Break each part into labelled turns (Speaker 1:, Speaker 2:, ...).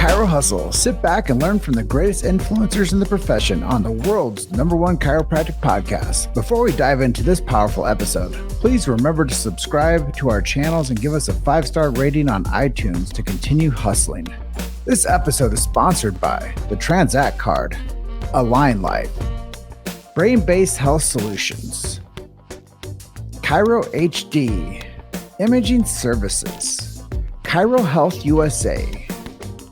Speaker 1: Chiro Hustle. Sit back and learn from the greatest influencers in the profession on the world's #1 chiropractic podcast. Before we dive into this powerful episode, please remember to subscribe to our channels and give us a 5-star rating on iTunes to continue hustling. This episode is sponsored by the Transact Card, Align Life, Brain-Based Health Solutions, Chiro HD, Imaging Services, Chiro Health USA,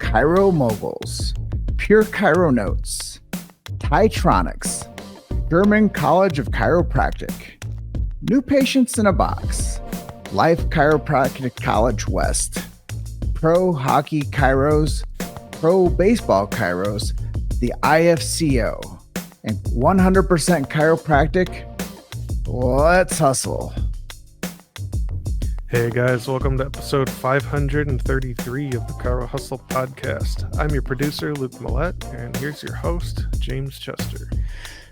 Speaker 1: Chiro Moguls, Pure Chiro Notes, Titronics, German College of Chiropractic, New Patients in a Box, Life Chiropractic College West, Pro Hockey Chiros, Pro Baseball Chiros, the IFCO, and 100% Chiropractic. Let's hustle.
Speaker 2: Hey guys, welcome to episode 533 of the Chiro Hustle podcast. I'm your producer, Luke Millette, and here's your host, James Chester.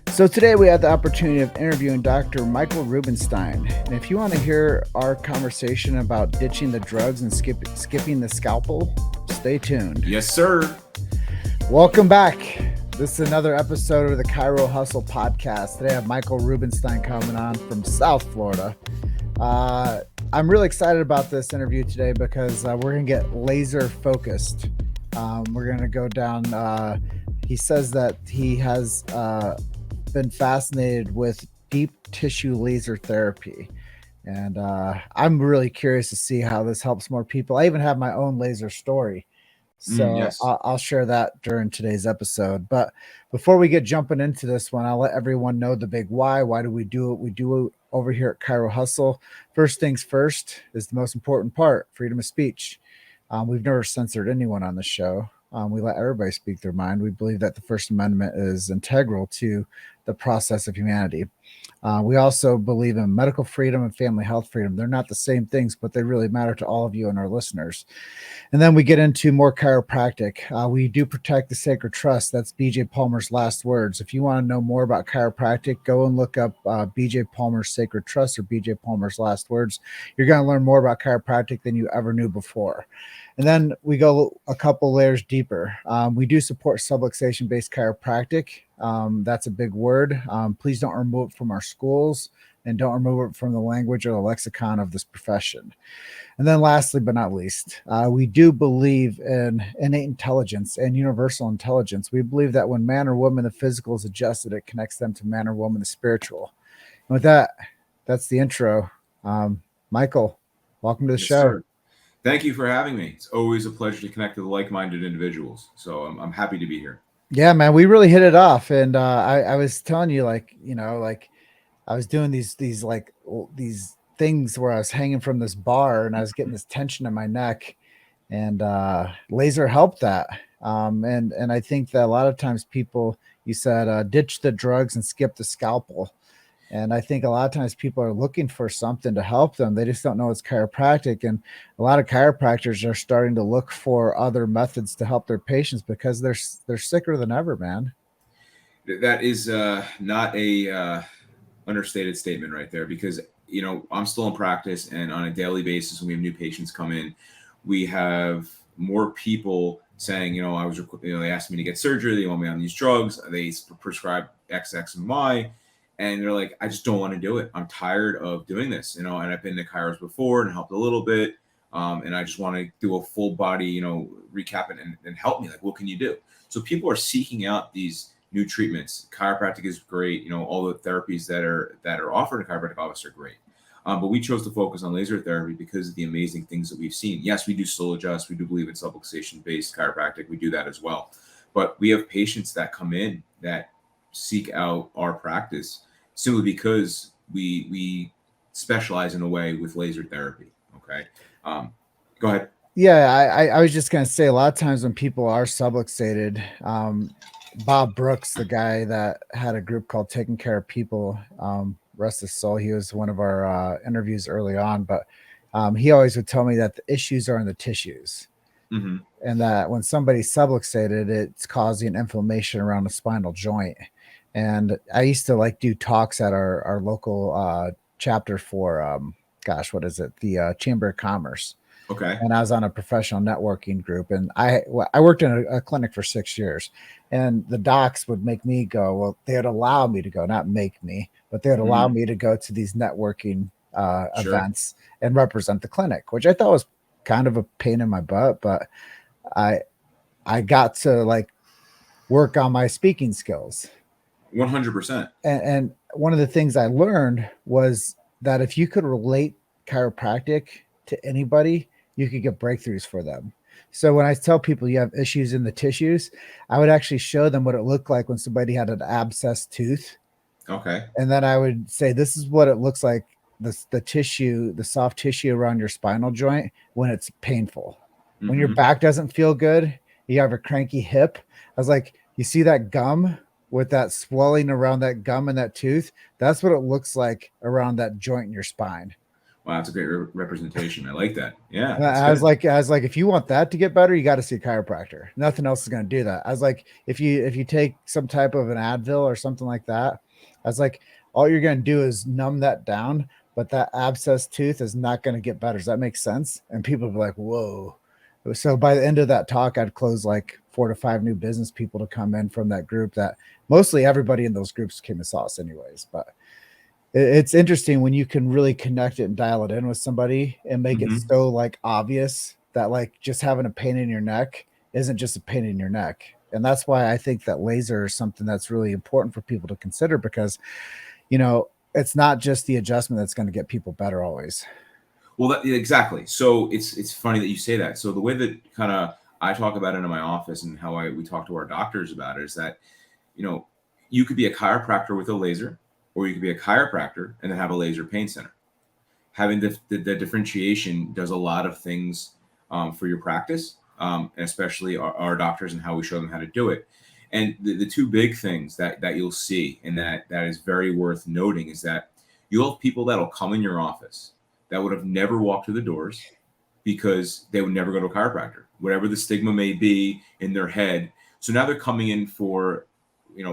Speaker 1: So today we had the opportunity of interviewing Dr. Michael Rubenstein. And if you want to hear our conversation about ditching the drugs and skipping the scalpel, stay tuned.
Speaker 3: Yes, sir.
Speaker 1: Welcome back. This is another episode of the Chiro Hustle podcast. Today I have Michael Rubenstein coming on from South Florida. I'm really excited about this interview today because we're going to get laser focused. We're going to go down. He says that he has been fascinated with deep tissue laser therapy. And I'm really curious to see how this helps more people. I even have my own laser story. So
Speaker 3: yes.
Speaker 1: I'll share that during today's episode. But before we get jumping into this one, I'll let everyone know the big why. Why do we do what we do over here at Chiro Hustle? First things first is the most important part, freedom of speech. We've never censored anyone on the show. We let everybody speak their mind. We believe that the First Amendment is integral to the process of humanity. We also believe in medical freedom and family health freedom. They're not the same things, but they really matter to all of you and our listeners. And then we get into more chiropractic. We do protect the sacred trust. That's BJ Palmer's last words. If you want to know more about chiropractic, go and look up BJ Palmer's Sacred Trust or BJ Palmer's last words. You're going to learn more about chiropractic than you ever knew before. And then we go a couple layers deeper. We do support subluxation-based chiropractic. That's a big word. Please don't remove it from our schools and don't remove it from the language or the lexicon of this profession. And then lastly, but not least, we do believe in innate intelligence and universal intelligence. We believe that when man or woman, the physical is adjusted, it connects them to man or woman, the spiritual. And with that, that's the intro. Michael, welcome to the show.
Speaker 3: Sir. Thank you for having me. It's always a pleasure to connect with like-minded individuals. So I'm happy to be here.
Speaker 1: Yeah, man, we really hit it off. And I was telling you, I was doing these things where I was hanging from this bar and I was getting this tension in my neck, and laser helped that. And I think that a lot of times people, you said, ditch the drugs and skip the scalpel. And I think a lot of times people are looking for something to help them. They just don't know it's chiropractic. And a lot of chiropractors are starting to look for other methods to help their patients because they're sicker than ever, man.
Speaker 3: That is not a understated statement right there, because, I'm still in practice, and on a daily basis, when we have new patients come in, we have more people saying, they asked me to get surgery. They want me on these drugs. They prescribe X, X, and Y. And they're like, I just don't want to do it. I'm tired of doing this, and I've been to chiros before and helped a little bit. And I just want to do a full body, recap and help me. Like, what can you do? So people are seeking out these new treatments. Chiropractic is great. All the therapies that are offered in chiropractic office are great. But we chose to focus on laser therapy because of the amazing things that we've seen. Yes, we do soul adjust. We do believe in subluxation-based chiropractic. We do that as well. But we have patients that come in that seek out our practice simply because we specialize in a way with laser therapy. Okay. Go ahead.
Speaker 1: Yeah, I was just going to say, a lot of times when people are subluxated, Bob Brooks, the guy that had a group called Taking Care of People, rest his soul, he was one of our interviews early on, but he always would tell me that the issues are in the tissues. Mm-hmm. And that when somebody's subluxated, it's causing inflammation around the spinal joint. And I used to do talks at our local chapter for, what is it? The Chamber of Commerce.
Speaker 3: Okay.
Speaker 1: and I was on a professional networking group, and I worked in a clinic for 6 years, and the docs would make me go. Well, they would allow me to go, not make me, but they would allow
Speaker 3: Mm,
Speaker 1: me to go to these networking
Speaker 3: sure.
Speaker 1: events and represent the clinic, which I thought was kind of a pain in my butt, but I I got to like work on my speaking skills.
Speaker 3: 100%.
Speaker 1: And one of the things I learned was that if you could relate chiropractic to anybody, you could get breakthroughs for them. So when I tell people you have issues in the tissues, I would actually show them what it looked like when somebody had an abscessed tooth.
Speaker 3: Okay.
Speaker 1: And then I would say, this is what it looks like, the tissue, the soft tissue around your spinal joint when it's painful. When your
Speaker 3: Hmm.
Speaker 1: back doesn't feel good, you have a cranky hip. I was like, you see that gum with that swelling around that gum and that tooth? That's what it looks like around that joint in your spine.
Speaker 3: Wow, that's a great representation. I like that. Yeah,
Speaker 1: And
Speaker 3: that's good.
Speaker 1: I was like, if you want that to get better, you got to see a chiropractor. Nothing else is going to do that. I was like, if you take some type of an Advil or something like that, I was like, all you're going to do is numb that down, but that abscess tooth is not going to get better. Does that make sense? And people be like, whoa. So by the end of that talk, I'd close like 4 to 5 new business people to come in from that group. That mostly everybody in those groups came to saw us anyways, but it's interesting when you can really connect it and dial it in with somebody and make it
Speaker 3: Hmm.
Speaker 1: so like obvious that like just having a pain in your neck isn't just a pain in your neck. And that's why I think that laser is something that's really important for people to consider, because it's not just the adjustment that's going to get people better always.
Speaker 3: Well, exactly. So it's funny that you say that. So the way that kind of I talk about it in my office and how we talk to our doctors about it is that you know you could be a chiropractor with a laser, or you could be a chiropractor and then have a laser pain center. Having the differentiation does a lot of things for your practice, and especially our doctors and how we show them how to do it. And the two big things that you'll see, and that is very worth noting, is that you'll have people that'll come in your office that would have never walked through the doors because they would never go to a chiropractor, whatever the stigma may be in their head. So now they're coming in for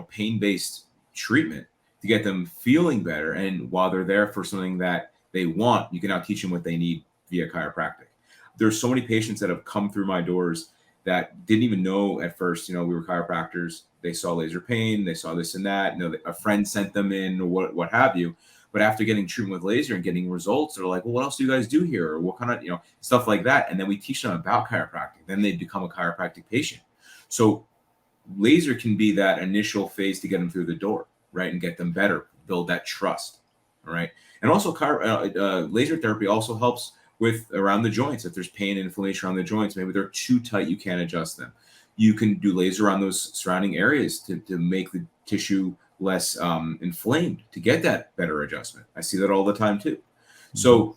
Speaker 3: pain-based treatment to get them feeling better. And while they're there for something that they want, you can now teach them what they need via chiropractic. There's so many patients that have come through my doors that didn't even know at first, we were chiropractors. They saw laser pain, they saw this and that. A friend sent them in, or what have you. But after getting treatment with laser and getting results, they're like, well, what else do you guys do here? Or what kind of, stuff like that. And then we teach them about chiropractic. Then they become a chiropractic patient. So laser can be that initial phase to get them through the door, right? And get them better, build that trust. All right. And also laser therapy also helps with around the joints. If there's pain and inflammation around the joints, maybe they're too tight, you can't adjust them. You can do laser on those surrounding areas to make the tissue less inflamed, to get that better adjustment. I see that all the time too.
Speaker 1: Mhm.
Speaker 3: So,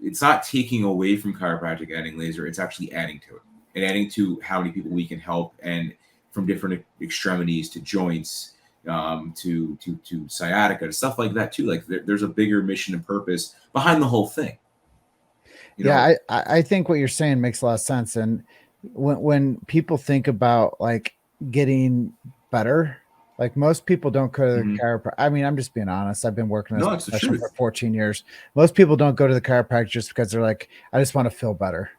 Speaker 3: it's not taking away from chiropractic adding laser, it's actually adding to it and adding to how many people we can help, and from different extremities to joints, to sciatica, to stuff like that too. Like there's a bigger mission and purpose behind the whole thing. You
Speaker 1: Yeah,
Speaker 3: know.
Speaker 1: I think what you're saying makes a lot of sense. And when people think about like getting better, like most people don't go to the
Speaker 3: Mhm.
Speaker 1: chiropractor. I mean, I'm just being honest. I've been working in this
Speaker 3: No, it's the
Speaker 1: profession for
Speaker 3: truth.
Speaker 1: 14 years. Most people don't go to the chiropractor just because they're like, I just want to feel better.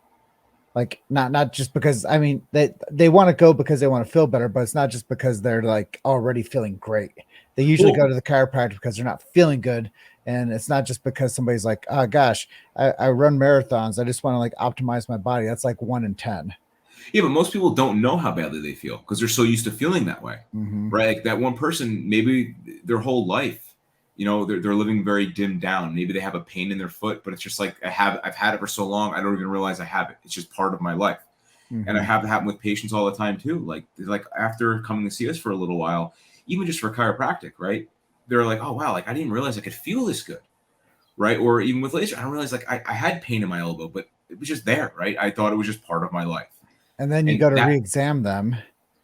Speaker 1: Like not just because, I mean, they want to go because they want to feel better, but it's not just because they're like already feeling great. They usually go
Speaker 3: Well,
Speaker 1: to the chiropractor because they're not feeling good. And it's not just because somebody's like, oh gosh, I run marathons, I just want to like optimize my body. That's like 1 in 10.
Speaker 3: yeah, but most people don't know how badly they feel because they're so used to feeling that way,
Speaker 1: Mm-hmm.
Speaker 3: right? Like that one person, maybe their whole life, they're living very dimmed down. Maybe they have a pain in their foot, but it's just like I've had it for so long, I don't even realize I have it. It's just part of my life. And I
Speaker 1: Mm-hmm.
Speaker 3: have that happen with patients all the time too. Like after coming to see us for a little while, even just for chiropractic, right? They're like, oh wow, like I didn't realize I could feel this good, right? Or even with laser, I don't realize like I had pain in my elbow, but it was just there, right? I thought it was just part of my life.
Speaker 1: And then you
Speaker 3: And
Speaker 1: go to
Speaker 3: that
Speaker 1: re-exam them.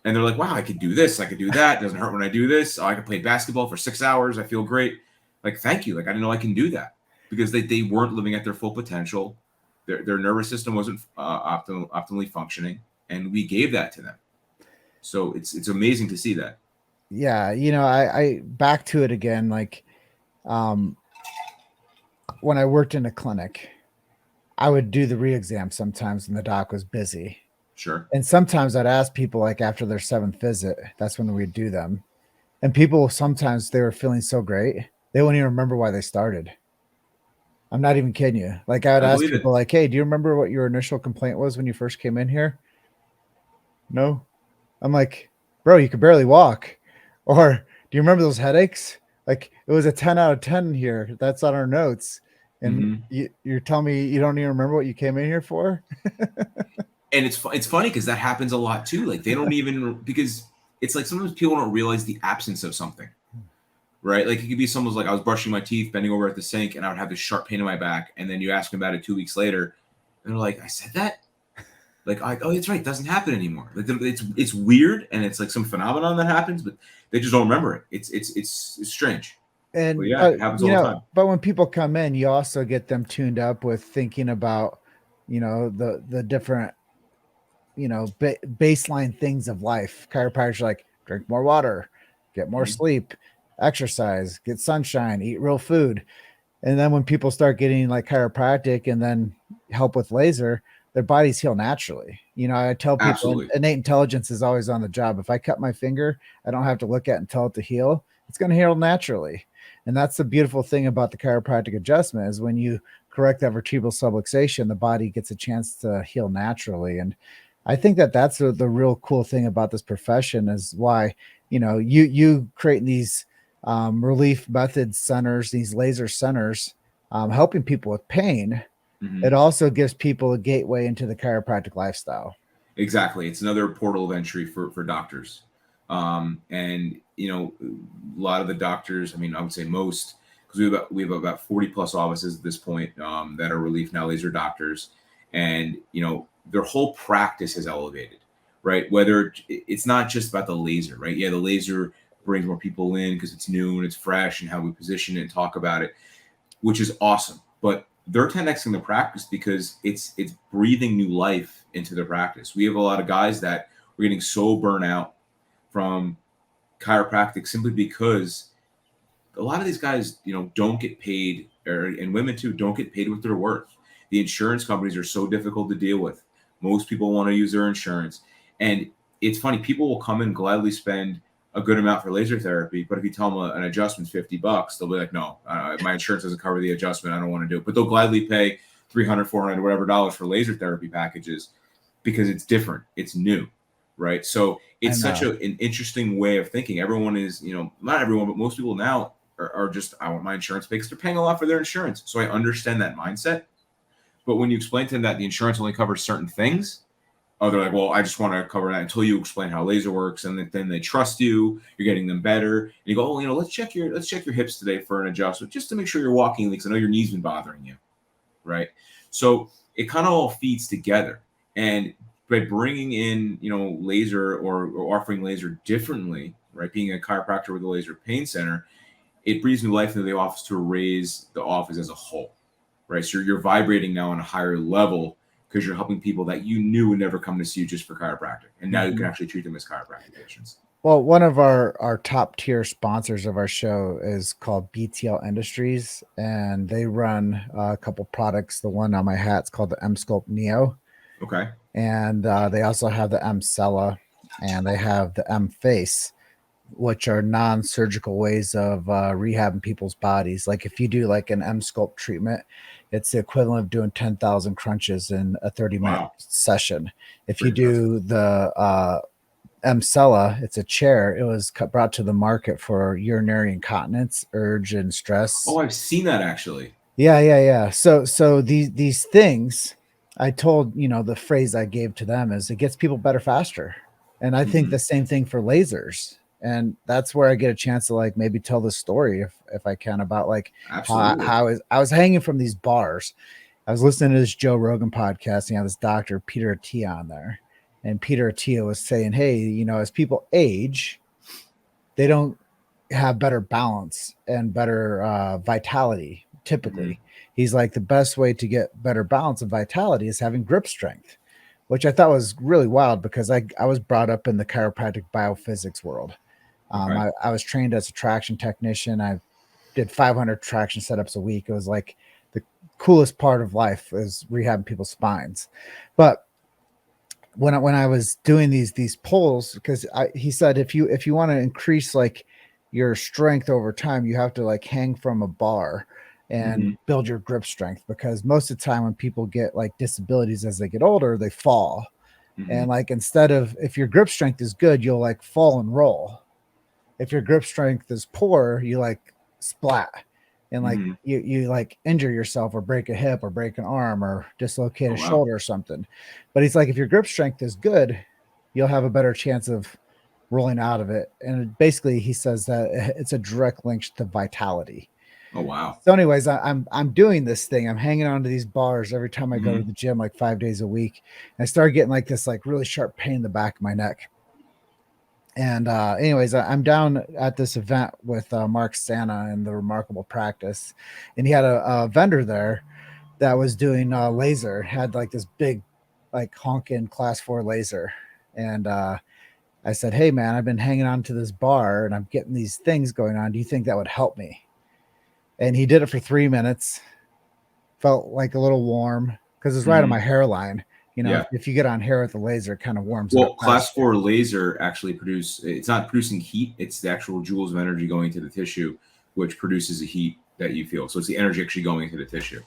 Speaker 3: and they're like, wow, I could do this, I could do that. It doesn't hurt when I do this. Oh, I could play basketball for 6 hours. I feel great. Like, thank you. Like, I didn't know I can do that because they weren't living at their full potential. Their nervous system wasn't optimally functioning, and we gave that to them. So it's amazing to see that.
Speaker 1: Yeah, I back to it again, like um when I worked in a clinic, I would do the re-exam sometimes when the doc was busy.
Speaker 3: Sure.
Speaker 1: And sometimes I'd ask people like after their 7th visit, that's when we'd do them. And people sometimes they were feeling so great, they wouldn't even remember why they started. I'm not even kidding you. Like I would
Speaker 3: I
Speaker 1: ask
Speaker 3: believe
Speaker 1: people
Speaker 3: it.
Speaker 1: like, "Hey, do you remember what your initial complaint was when you first came in here?" No. I'm like, "Bro, you could barely walk." Or, "Do you remember those headaches?" Like it was a 10 out of 10 here. That's on our notes. And
Speaker 3: Hmm.
Speaker 1: you're telling me you don't even remember what you came in here for?
Speaker 3: And it's funny because that happens a lot too. Like they don't even, because it's like sometimes people don't realize the absence of something, right? Like it could be someone's like, I was brushing my teeth, bending over at the sink, and I would have this sharp pain in my back, and then you ask them about it 2 weeks later, and they're like, I said that. Like, oh, that's right, it doesn't happen anymore. Like it's weird, and it's like some phenomenon that happens, but they just don't remember it. It's strange, but
Speaker 1: And
Speaker 3: yeah, it happens all the time.
Speaker 1: but when people come in, you also get them tuned up with thinking about, the different, baseline things of life. Chiropractors are like drink more water, get more
Speaker 3: Mhm.
Speaker 1: sleep, exercise, get sunshine, eat real food. And then when people start getting like chiropractic and then help with laser, their bodies heal naturally. I tell people
Speaker 3: Absolutely,
Speaker 1: innate intelligence is always on the job. If I cut my finger, I don't have to look at it and tell it to heal. It's going to heal naturally. And that's the beautiful thing about the chiropractic adjustment is when you correct that vertebral subluxation, the body gets a chance to heal naturally. And I think that that's the real cool thing about this profession is why, you creating these relief method centers, these laser centers, helping people with pain. It
Speaker 3: hmm
Speaker 1: also gives people a gateway into the chiropractic lifestyle.
Speaker 3: exactly. It's another portal of entry for doctors, and a lot of the doctors. I mean, I would say most, because we have about 40 plus offices at this point that are relief now laser doctors, and their whole practice has elevated, right? Whether it's not just about the laser, right? Yeah, the laser brings more people in because it's new and it's fresh and how we position it and talk about it, which is awesome. But they're 10xing the practice because it's breathing new life into their practice. We have a lot of guys that we're getting so burnt out from chiropractic simply because a lot of these guys, don't get paid, and women too, don't get paid what they're worth. The insurance companies are so difficult to deal with. Most people want to use their insurance, and it's funny. People will come and gladly spend a good amount for laser therapy, but if you tell them an adjustment's $50, they'll be like, "No, my insurance doesn't cover the adjustment. I don't want to do it." But they'll gladly pay 300, 400, whatever dollars for laser therapy packages because it's different, it's new, right? So
Speaker 1: I
Speaker 3: it's such
Speaker 1: know.
Speaker 3: an interesting way of thinking. Everyone is, not everyone, but most people now are just, I want my insurance paid because they're paying a lot for their insurance. So I understand that mindset. But when you explain to them that the insurance only covers certain things, oh, they're like, well, I just want to cover that until you explain how laser works, and then they trust you. You're getting them better. And you go, oh, let's check your hips today for an adjustment just to make sure you're walking because I know your knee's been bothering you, right? So it kind of all feeds together, and by bringing in laser or offering laser differently, right? Being a chiropractor with a laser pain center, it breathes new life into the office to raise the office as a whole, right? So you're vibrating now on a higher level because you're helping people that you knew would never come to see you just for chiropractic, and now you can
Speaker 1: Mhm.
Speaker 3: actually treat them as chiropractic patients.
Speaker 1: Well, one of our top tier sponsors of our show is called BTL Industries, and they run a couple products. The one on my hat's called the M Sculpt Neo,
Speaker 3: Okay.
Speaker 1: and they also have the M Cella, and they have the M Face, which are non-surgical ways of rehabbing people's bodies. Like if you do like an M Sculpt treatment, it's the equivalent of doing 10,000 crunches in a 30-minute
Speaker 3: Wow.
Speaker 1: session. If you
Speaker 3: Pretty impressive.
Speaker 1: do the Emcella, it's a chair. It was brought to the market for urinary incontinence, urge, and
Speaker 3: Oh,
Speaker 1: stress.
Speaker 3: I've seen that actually.
Speaker 1: Yeah. So these things, I told the phrase I gave to them is it gets people better faster, and I think
Speaker 3: Hmm.
Speaker 1: the same thing for lasers. And that's where I get a chance to like maybe tell the story if I can about like
Speaker 3: Absolutely.
Speaker 1: I was hanging from these bars. I was listening to this Joe Rogan podcast, and you have this doctor, Peter Attia, on there. And Peter Attia was saying, hey, as people age, they don't have better balance and better vitality
Speaker 3: Hmm.
Speaker 1: typically. He's like, the best way to get better balance and vitality is having grip strength, which I thought was really wild because I was brought up in the chiropractic biophysics world.
Speaker 3: Okay.
Speaker 1: I was trained as a traction technician. I did 500 traction setups a week. It was like the coolest part of life is rehabbing people's spines. But when I was doing these pulls, because he said if you want to increase like your strength over time, you have to like hang from a bar and build your grip strength, because most of the time when people get like disabilities as they get older, they fall. And like, instead of, if your grip strength is good, you'll like fall and roll. If your grip strength is poor, you like splat and like you like injure yourself or break a hip or break an arm or dislocate a shoulder or something. But he's like, if your grip strength is good, you'll have a better chance of rolling out of it. And basically he says that it's a direct link to vitality.
Speaker 3: Oh, wow.
Speaker 1: So anyways, I'm doing this thing. I'm hanging on to these bars every time I go to the gym, like 5 days a week. And I started getting like this like really sharp pain in the back of my neck. And anyways, I'm down at this event with Mark Santa and the Remarkable Practice, and he had a vendor there that was doing laser, had like this big like honking class 4 laser. And I said, hey man, I've been hanging on to this bar and I'm getting these things going on. Do you think that would help me? And he did it for 3 minutes. Felt like a little warm because it's right on my hairline. You know, if you get on hair with the laser, it kind of warms.
Speaker 3: Well, class 4 laser actually it's not producing heat. It's the actual joules of energy going to the tissue, which produces the heat that you feel. So it's the energy actually going into the tissue.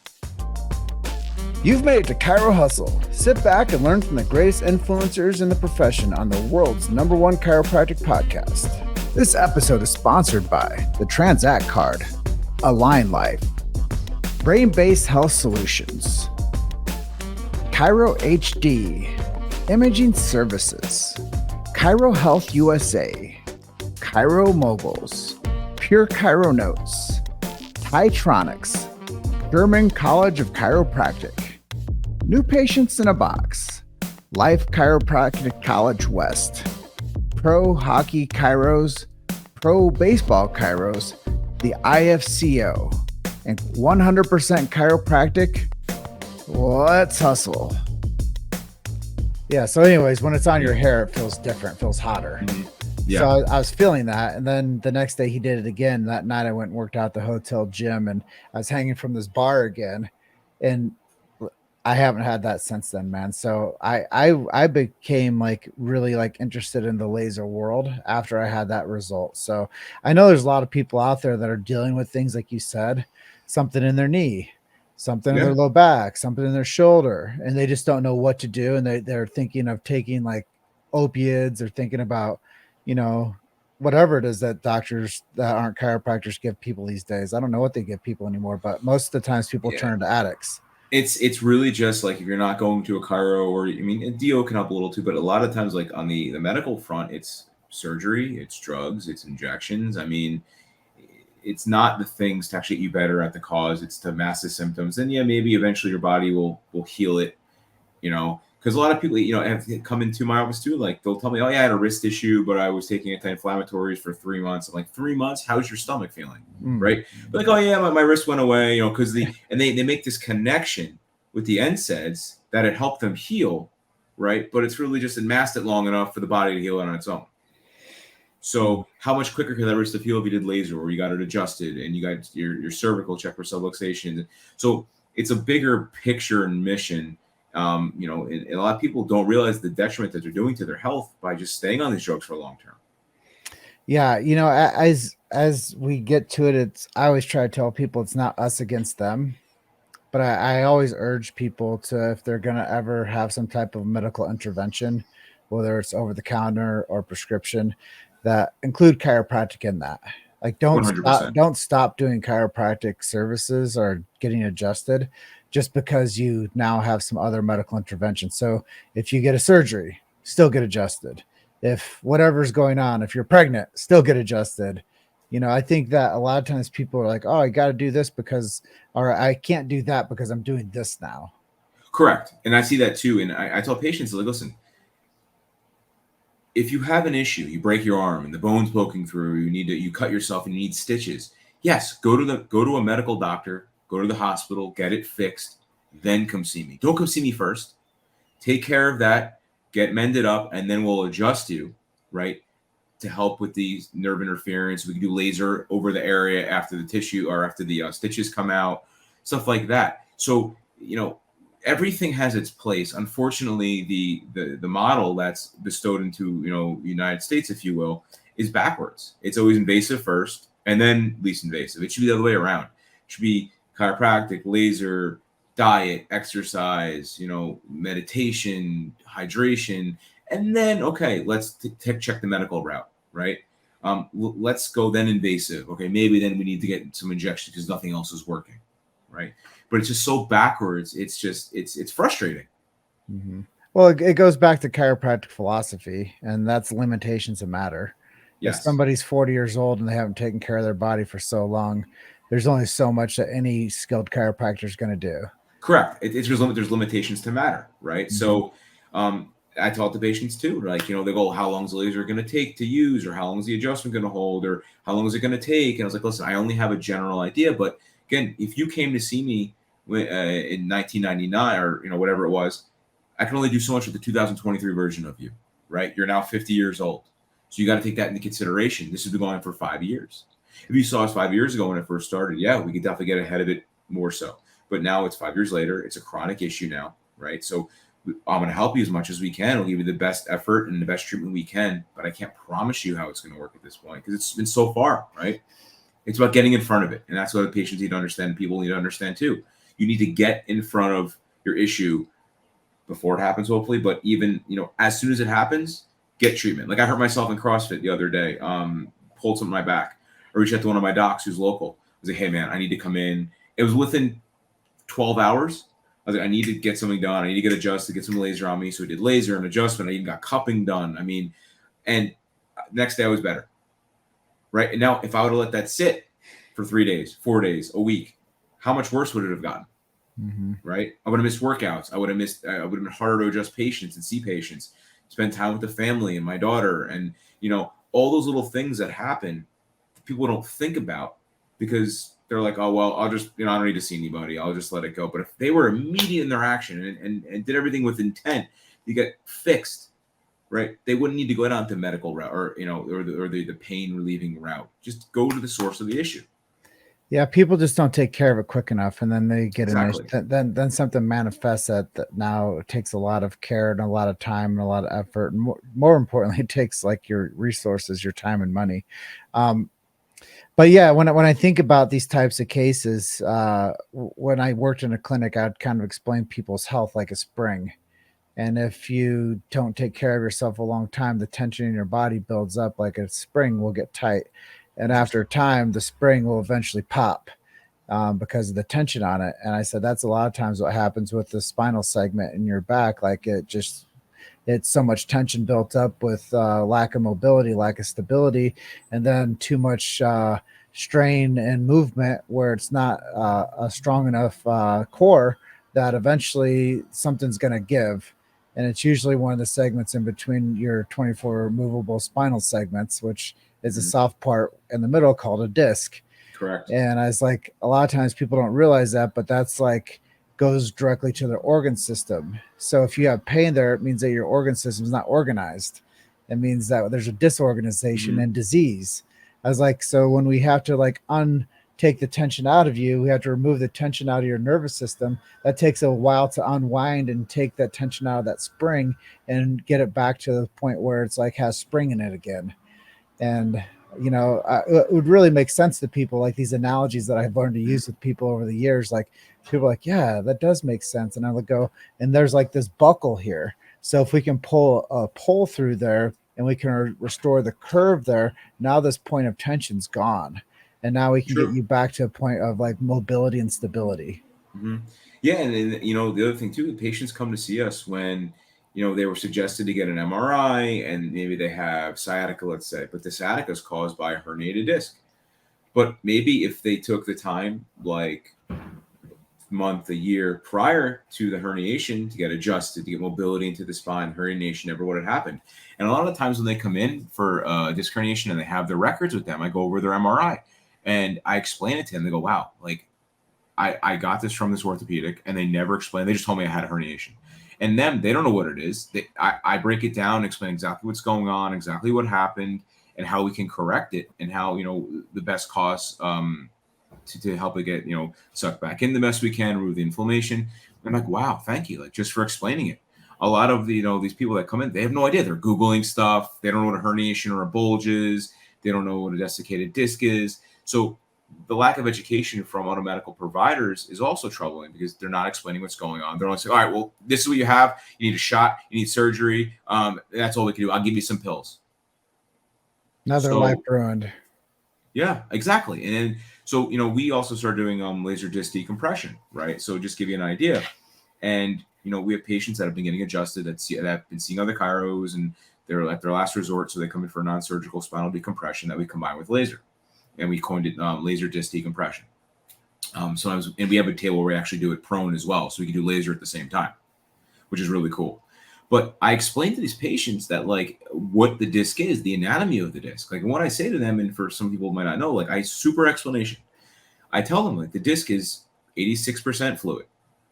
Speaker 1: You've made it to Chiro Hustle. Sit back and learn from the greatest influencers in the profession on the world's #1 chiropractic podcast. This episode is sponsored by the Transact Card, Align Life, Brain-Based Health Solutions, Chiro HD, Imaging Services, Chiro Health USA, Chiro Moguls, Pure Chiro Notes, Titronics, German College of Chiropractic, New Patients in a Box, Life Chiropractic College West, Pro Hockey Chiros, Pro Baseball Chiros, the IFCO, and 100% Chiropractic. Let's hustle. Yeah. So anyways, when it's on your hair, it feels different, feels hotter. Yeah. So I was feeling that. And then the next day he did it again. That night I went and worked out at the hotel gym, and I was hanging from this bar again. And I haven't had that since then, man. So I became like really like interested in the laser world after I had that result. So I know there's a lot of people out there that are dealing with things like you said, something in their knee, something in their low back, something in their shoulder, and they just don't know what to do. And they're thinking of taking like opiates or thinking about, you know, whatever it is that doctors that aren't chiropractors give people these days. I don't know what they give people anymore, but most of the times people turn to addicts.
Speaker 3: It's really just like, if you're not going to a chiro, or I mean, DO can help a little too, but a lot of times, like on the medical front, it's surgery, it's drugs, it's injections. I mean, it's not the things to actually get you better at the cause. It's to mask the symptoms. And yeah, maybe eventually your body will heal it, you know, because a lot of people, you know, have come into my office too. Like they'll tell me, oh yeah, I had a wrist issue, but I was taking anti-inflammatories for 3 months. I'm like, 3 months? How's your stomach feeling? Right. But like, oh yeah, my wrist went away, you know, because they make this connection with the NSAIDs that it helped them heal. Right. But it's really just masked it long enough for the body to heal it on its own. So how much quicker can that wrist heal if you did laser, or you got it adjusted and you got your cervical check for subluxation? So it's a bigger picture and mission. You know, and a lot of people don't realize the detriment that they're doing to their health by just staying on these drugs for a long term.
Speaker 1: Yeah. You know, as we get to it, I always try to tell people it's not us against them, but I always urge people to, if they're going to ever have some type of medical intervention, whether it's over the counter or prescription, that include chiropractic in that. Like don't stop doing chiropractic services or getting adjusted just because you now have some other medical intervention. So if you get a surgery, still get adjusted. If whatever's going on, if you're pregnant, still get adjusted. You know, I think that a lot of times people are like, oh, I got to do this because, or I can't do that because I'm doing this now.
Speaker 3: Correct. And I see that too. And I tell patients, like, listen, if you have an issue, you break your arm and the bone's poking through, you cut yourself and you need stitches. Yes, go to a medical doctor, go to the hospital, get it fixed, then come see me. Don't come see me first. Take care of that, get mended up, and then we'll adjust you, right, to help with the nerve interference. We can do laser over the area after the tissue or after the stitches come out. stuff like that. So, everything has its place. Unfortunately, the model that's bestowed into, the United States, if you will, is backwards. It's always invasive first and then least invasive. It should be the other way around. It should be chiropractic, laser, diet, exercise, meditation, hydration, and then, okay, let's check the medical route, right? Let's go then invasive. Okay, maybe then we need to get some injection because nothing else is working, right? But it's just so backwards. It's just it's frustrating.
Speaker 1: Mm-hmm. Well, it goes back to chiropractic philosophy, and that's limitations of matter. If
Speaker 3: Yes,
Speaker 1: somebody's 40 years old and they haven't taken care of their body for so long, there's only so much that any skilled chiropractor is going to do.
Speaker 3: correct. There's limitations to matter, right? So, I taught the patients too, like, they go, how long is the laser going to take to use, or how long is the adjustment going to hold, or how long is it going to take? And I was like, listen, I only have a general idea, but again, if you came to see me in 1999 or whatever it was, I can only do so much with the 2023 version of you, right? You're now 50 years old, so you got to take that into consideration. This has been going on for 5 years. If you saw us 5 years ago when it first started, yeah, we could definitely get ahead of it more so. But now it's 5 years later. It's a chronic issue now, right? So I'm going to help you as much as we can. We'll give you the best effort and the best treatment we can, but I can't promise you how it's going to work at this point because it's been so far, right? It's about getting in front of it. And that's what the patients need to understand. People need to understand too. You need to get in front of your issue before it happens, hopefully. But even, as soon as it happens, get treatment. Like I hurt myself in CrossFit the other day, pulled something in my back. I reached out to one of my docs who's local. I was like, hey man, I need to come in. It was within 12 hours. I was like, I need to get something done. I need to get adjusted, get some laser on me. So we did laser and adjustment. I even got cupping done. And next day I was better. Right. And now if I would have let that sit for 3 days, 4 days, a week, how much worse would it have gotten?
Speaker 1: Mm-hmm.
Speaker 3: Right. I would have missed workouts. I would have been harder to adjust patients and see patients, spend time with the family and my daughter. And, all those little things that happen, people don't think about because they're like, oh, well, I'll just, I don't need to see anybody. I'll just let it go. But if they were immediate in their action and did everything with intent, you get fixed, right? They wouldn't need to go down to medical route or the pain relieving route. Just go to the source of the issue.
Speaker 1: Yeah, people just don't take care of it quick enough, and then they get
Speaker 3: Exactly.
Speaker 1: then something manifests that now it takes a lot of care and a lot of time and a lot of effort, and more importantly, it takes like your resources, your time and money. But yeah, when I think about these types of cases, when I worked in a clinic, I'd kind of explain people's health like a spring. And if you don't take care of yourself a long time, the tension in your body builds up like a spring will get tight. And after time, the spring will eventually pop because of the tension on it. And I said, that's a lot of times what happens with the spinal segment in your back. Like it's so much tension built up with lack of mobility, lack of stability, and then too much strain and movement where it's not a strong enough core that eventually something's going to give. And it's usually one of the segments in between your 24 movable spinal segments, which is a soft part in the middle called a disc.
Speaker 3: Correct.
Speaker 1: And I was like, a lot of times people don't realize that, but that's like goes directly to the organ system. So if you have pain there, it means that your organ system is not organized. It means that there's a disorganization and disease. I was like, so when we have to like take the tension out of you, we have to remove the tension out of your nervous system. That takes a while to unwind and take that tension out of that spring and get it back to the point where it's like has spring in it again. And it would really make sense to people, like these analogies that I've learned to use with people over the years. Like people are like, yeah, that does make sense. And I would go, and there's like this buckle here. So if we can pull a pole through there and we can restore the curve there, now this point of tension's gone. And now we can get you back to a point of like mobility and stability.
Speaker 3: Yeah. And the other thing too, the patients come to see us when, they were suggested to get an MRI and maybe they have sciatica, let's say, but the sciatica is caused by a herniated disc. But maybe if they took the time, like month, a year prior to the herniation to get adjusted, to get mobility into the spine, herniation never would have happened. And a lot of times when they come in for disc herniation and they have their records with them, I go over their MRI and I explain it to them. They go, wow, like I got this from this orthopedic, and they never explained. They just told me I had a herniation. And them, they don't know what it is. I break it down, explain exactly what's going on, exactly what happened, and how we can correct it, and how the best cost to help it get, sucked back in the best we can, remove the inflammation. I'm like, wow, thank you. Like, just for explaining it. A lot of the, these people that come in, they have no idea. They're Googling stuff. They don't know what a herniation or a bulge is. They don't know what a desiccated disc is. So the lack of education from auto medical providers is also troubling because they're not explaining what's going on. They're only saying, all right, well, this is what you have. You need a shot. You need surgery. That's all we can do. I'll give you some pills.
Speaker 1: Another life ruined.
Speaker 3: Yeah, exactly. And then, so, we also started doing laser disc decompression, right? So just give you an idea. And, we have patients that have been getting adjusted that have been seeing other chiros, and they're at their last resort. So they come in for non-surgical spinal decompression that we combine with laser. And we coined it laser disc decompression. And we have a table where we actually do it prone as well. So we can do laser at the same time, which is really cool. But I explained to these patients that, like, what the disc is, the anatomy of the disc. Like, what I say to them, and for some people might not know, like, super explanation. I tell them, like, the disc is 86% fluid.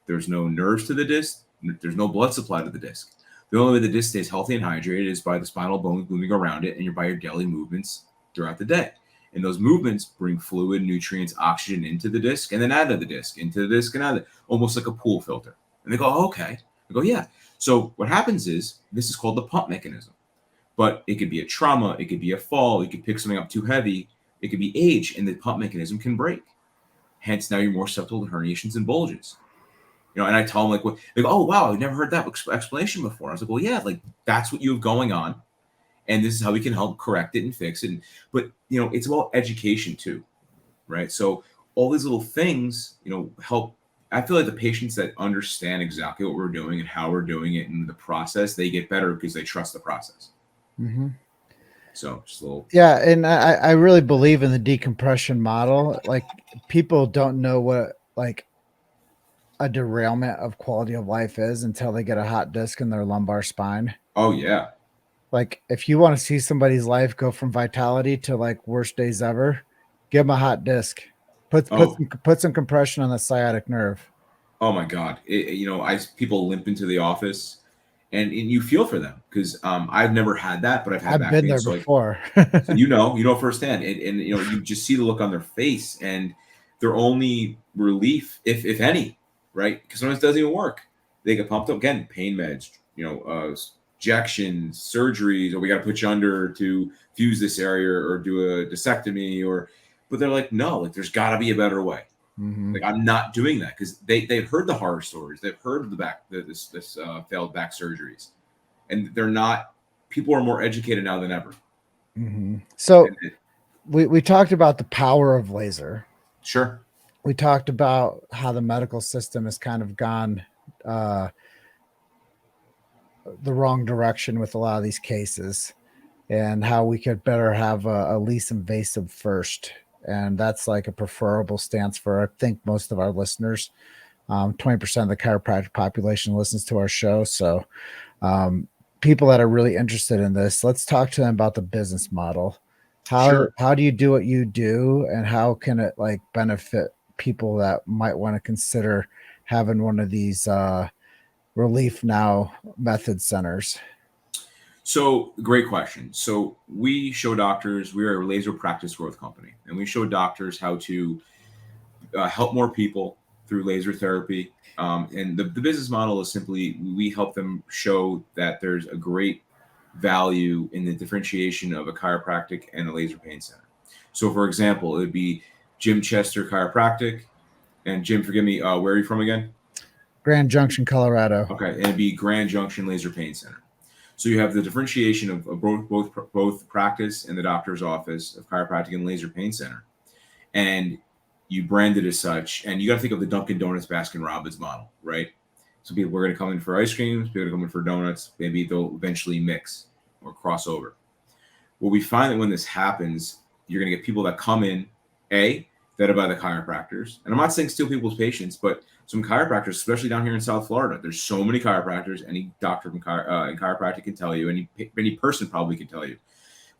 Speaker 3: There's no nerves to the disc. There's no blood supply to the disc. The only way the disc stays healthy and hydrated is by the spinal bone moving around it and by your daily movements throughout the day. And those movements bring fluid, nutrients, oxygen into the disc and then out of the disc, into the disc and out of it, almost like a pool filter. And they go, oh, okay. I go, yeah. So what happens is, this is called the pump mechanism. But it could be a trauma. It could be a fall. You could pick something up too heavy. It could be age, and the pump mechanism can break. Hence, now you're more susceptible to herniations and bulges. And I tell them, like, they go, oh, wow, I've never heard that explanation before. I was like, well, yeah, like, that's what you have going on. And this is how we can help correct it and fix it. But, it's about education too, right? So all these little things, help. I feel like the patients that understand exactly what we're doing and how we're doing it in the process, they get better because they trust the process.
Speaker 1: Mm-hmm.
Speaker 3: So just a little.
Speaker 1: Yeah. And I really believe in the decompression model. Like, people don't know what, like, a derailment of quality of life is until they get a hot disc in their lumbar spine.
Speaker 3: Oh, yeah.
Speaker 1: Like, if you want to see somebody's life go from vitality to, like, worst days ever, give them a hot disc. Put some compression on the sciatic nerve.
Speaker 3: Oh my God! People limp into the office, and you feel for them because I've never had that, but I've
Speaker 1: been there before.
Speaker 3: So you know firsthand, and you just see the look on their face, and their only relief, if any, right? Because sometimes it doesn't even work. They get pumped up again, pain meds, injections, surgeries, or we got to put you under to fuse this area or do a discectomy, but they're like, no, like, there's got to be a better way.
Speaker 1: Mm-hmm.
Speaker 3: Like, I'm not doing that because they've heard the horror stories. They've heard of this failed back surgeries, and people are more educated now than ever.
Speaker 1: Mm-hmm. So we talked about the power of laser.
Speaker 3: Sure.
Speaker 1: We talked about how the medical system has kind of gone the wrong direction with a lot of these cases, and how we could better have a least invasive first. And that's like a preferable stance for, I think, most of our listeners. 20% of the chiropractic population listens to our show. So people that are really interested in this, let's talk to them about the business model. How do you do what you do, and how can it, like, benefit people that might want to consider having one of these Relief Now method centers?
Speaker 3: So, great question. So we show doctors, we're a laser practice growth company, and we show doctors how to help more people through laser therapy. And the business model is simply, we help them show that there's a great value in the differentiation of a chiropractic and a laser pain center. So, for example, it would be Jim Chester Chiropractic. And Jim, forgive me, where are you from again?
Speaker 1: Grand Junction, Colorado.
Speaker 3: Okay, and it'd be Grand Junction Laser Pain Center. So you have the differentiation of both practice and the doctor's office of chiropractic and laser pain center, and you brand it as such. And you got to think of the Dunkin' Donuts Baskin Robbins model, right? So people are going to come in for ice creams, people are going to come in for donuts. Maybe they'll eventually mix or cross over. Well, we find that when this happens, you're going to get people that come in, that are by the chiropractors. And I'm not saying steal people's patients, but some chiropractors, especially down here in South Florida, there's so many chiropractors. Any doctor from in chiropractic can tell you, any person probably can tell you.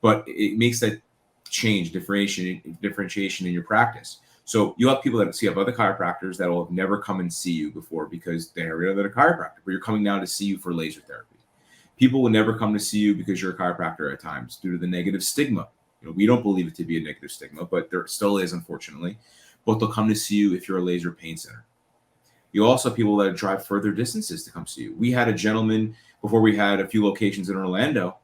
Speaker 3: But it makes that change, differentiation in your practice. So you have people that have other chiropractors that will have never come and see you before because they're a chiropractor, but you're coming down to see you for laser therapy. People will never come to see you because you're a chiropractor at times due to the negative stigma. We don't believe it to be a negative stigma, but there still is, unfortunately. but they'll come to see you if you're a laser pain center. You also have people that drive further distances to come see you. We had a gentleman before we had a few locations in Orlando.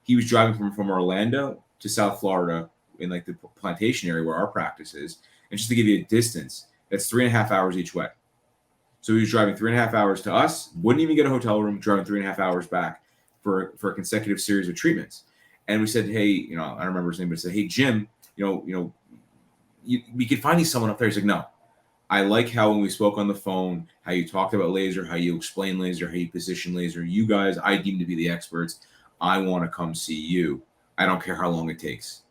Speaker 3: He was driving from Orlando to South Florida in like the plantation area where our practice is. And just to give you a distance, that's 3.5 hours each way. So he was driving 3.5 hours to us, wouldn't even get a hotel room, driving 3.5 hours back for a consecutive series of treatments. And we said, hey, I don't remember his name, but I said, hey, Jim, we could find you someone up there. He's like, no, I like how when we spoke on the phone, how you talked about laser, how you explain laser, how you position laser. You guys, I deem to be the experts. I want to come see you. I don't care how long it takes.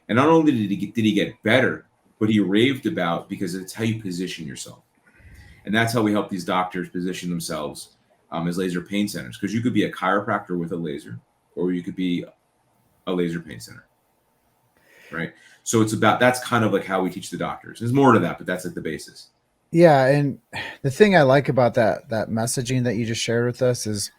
Speaker 3: And not only did he get better, but he raved about, because it's how you position yourself. And that's how we help these doctors position themselves as laser pain centers. Because you could be a chiropractor with a laser, or you could be a laser pain center, right? So that's kind of like how we teach the doctors. There's more to that, but that's like the basis.
Speaker 1: Yeah, and the thing I like about that messaging that you just shared with us is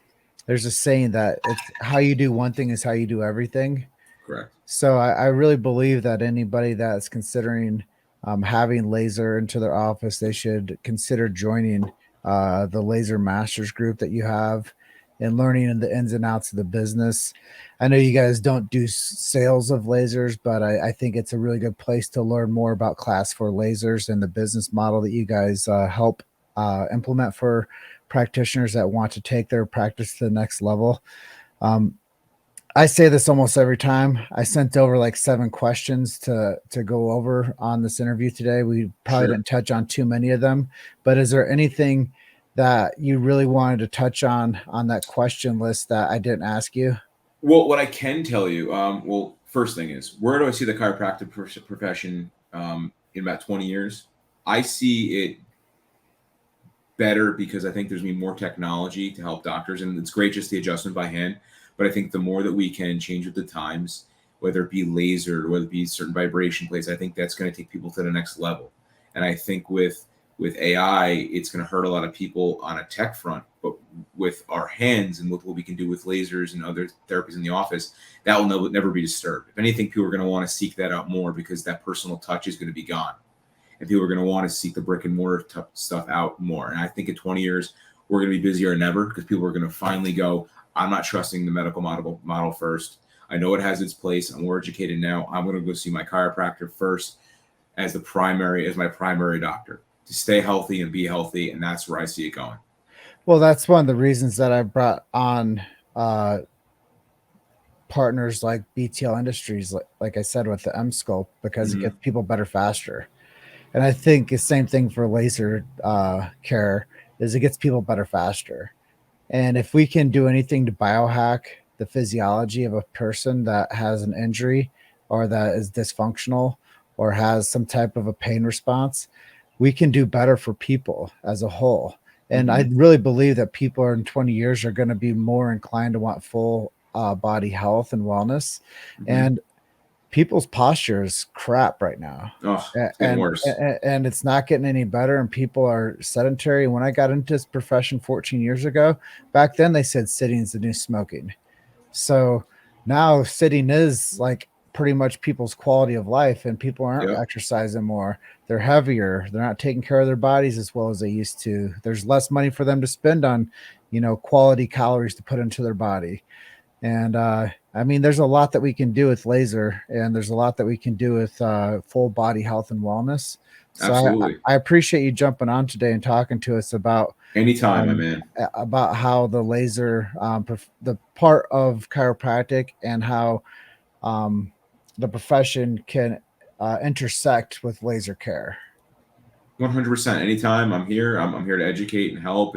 Speaker 1: there's a saying that it's how you do one thing is how you do everything.
Speaker 3: Correct.
Speaker 1: So I really believe that anybody that's considering having laser into their office, they should consider joining the Laser Masters group that you have and learning the ins and outs of the business. I know you guys don't do sales of lasers, but I think it's a really good place to learn more about Class 4 lasers and the business model that you guys help implement for practitioners that want to take their practice to the next level. I say this almost every time. I sent over like 7 questions to go over on this interview today. We probably didn't touch on too many of them, but is there anything that you really wanted to touch on that question list that I didn't ask you?
Speaker 3: Well, what I can tell you, first thing is, where do I see the chiropractic profession in about 20 years? I see it better because I think there's going to be more technology to help doctors, and it's great just the adjustment by hand. But I think the more that we can change with the times, whether it be laser or whether it be certain vibration plates, I think that's going to take people to the next level. And I think with AI, it's going to hurt a lot of people on a tech front. But with our hands and with what we can do with lasers and other therapies in the office, that will never be disturbed. If anything, people are going to want to seek that out more because that personal touch is going to be gone. And people are going to want to seek the brick and mortar stuff out more. And I think in 20 years, we're going to be busier than ever because people are going to finally go, I'm not trusting the medical model first. I know it has its place. I'm more educated now. I'm going to go see my chiropractor first as my primary doctor to stay healthy and be healthy. And that's where I see it going.
Speaker 1: Well, that's one of the reasons that I brought on partners like BTL Industries, like I said, with the Scalpel, because it gets people better faster. And I think the same thing for laser care is it gets people better faster. And if we can do anything to biohack the physiology of a person that has an injury or that is dysfunctional or has some type of a pain response, we can do better for people as a whole. And I really believe that people in 20 years are going to be more inclined to want full body health and wellness. And people's posture is crap right now.
Speaker 3: Oh, it's getting worse.
Speaker 1: And it's not getting any better. And people are sedentary. When I got into this profession 14 years ago, back then they said sitting is the new smoking. So now sitting is like pretty much people's quality of life, and people aren't exercising more. They're heavier. They're not taking care of their bodies as well as they used to. There's less money for them to spend on, quality calories to put into their body. And I mean, there's a lot that we can do with laser, and there's a lot that we can do with full body health and wellness. So
Speaker 3: absolutely.
Speaker 1: I appreciate you jumping on today and talking to us about
Speaker 3: anytime, my man,
Speaker 1: about how the laser, the part of chiropractic, and how the profession can intersect with laser care.
Speaker 3: 100%. Anytime, I'm here. I'm here to educate and help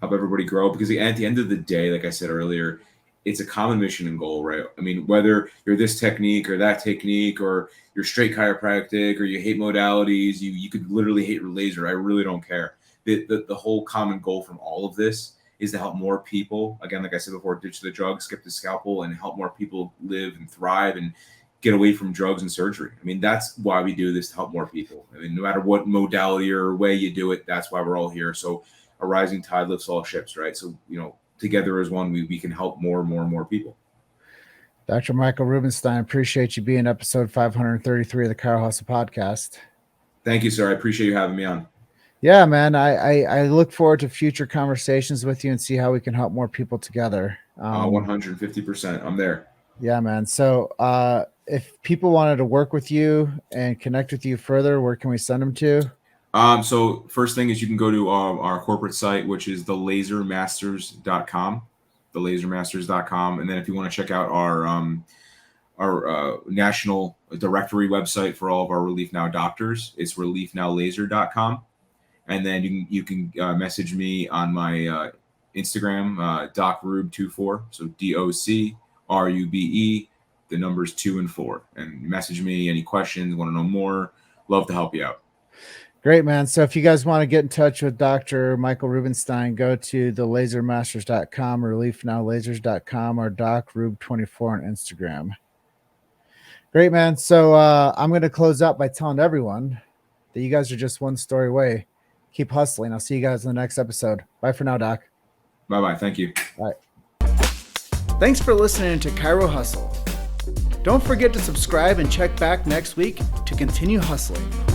Speaker 3: everybody grow, because at the end of the day, like I said earlier, it's a common mission and goal, right? I mean, whether you're this technique or that technique, or you're straight chiropractic, or you hate modalities, you could literally hate laser. I really don't care. The whole common goal from all of this is to help more people. Again, like I said before, ditch the drugs, skip the scalpel, and help more people live and thrive and get away from drugs and surgery. I mean, that's why we do this, to help more people. I mean, no matter what modality or way you do it, that's why we're all here. So a rising tide lifts all ships, right? So, together as one, we can help more and more people.
Speaker 1: Dr. Michael Rubenstein, appreciate you being episode 533 of the Chiro Hustle podcast.
Speaker 3: Thank you, sir. I appreciate you having me on.
Speaker 1: Yeah, man. I look forward to future conversations with you and see how we can help more people together.
Speaker 3: 150%. I'm there.
Speaker 1: Yeah, man. So if people wanted to work with you and connect with you further, where can we send them to?
Speaker 3: So first thing is you can go to our corporate site, which is thelasermasters.com, thelasermasters.com. And then if you want to check out our national directory website for all of our Relief Now doctors, it's reliefnowlaser.com. And then you can message me on my Instagram, docrube24, so DOCRUBE, the numbers 2 and 4, and message me any questions, want to know more, love to help you out.
Speaker 1: Great, man. So if you guys want to get in touch with Dr. Michael Rubenstein, go to thelasermasters.com, reliefnowlasers.com, or docrube24 on Instagram. Great, man. So I'm going to close out by telling everyone that you guys are just one story away. Keep hustling. I'll see you guys in the next episode. Bye for now, Doc.
Speaker 3: Bye-bye. Thank you.
Speaker 1: Bye. Thanks for listening to Chiro Hustle. Don't forget to subscribe and check back next week to continue hustling.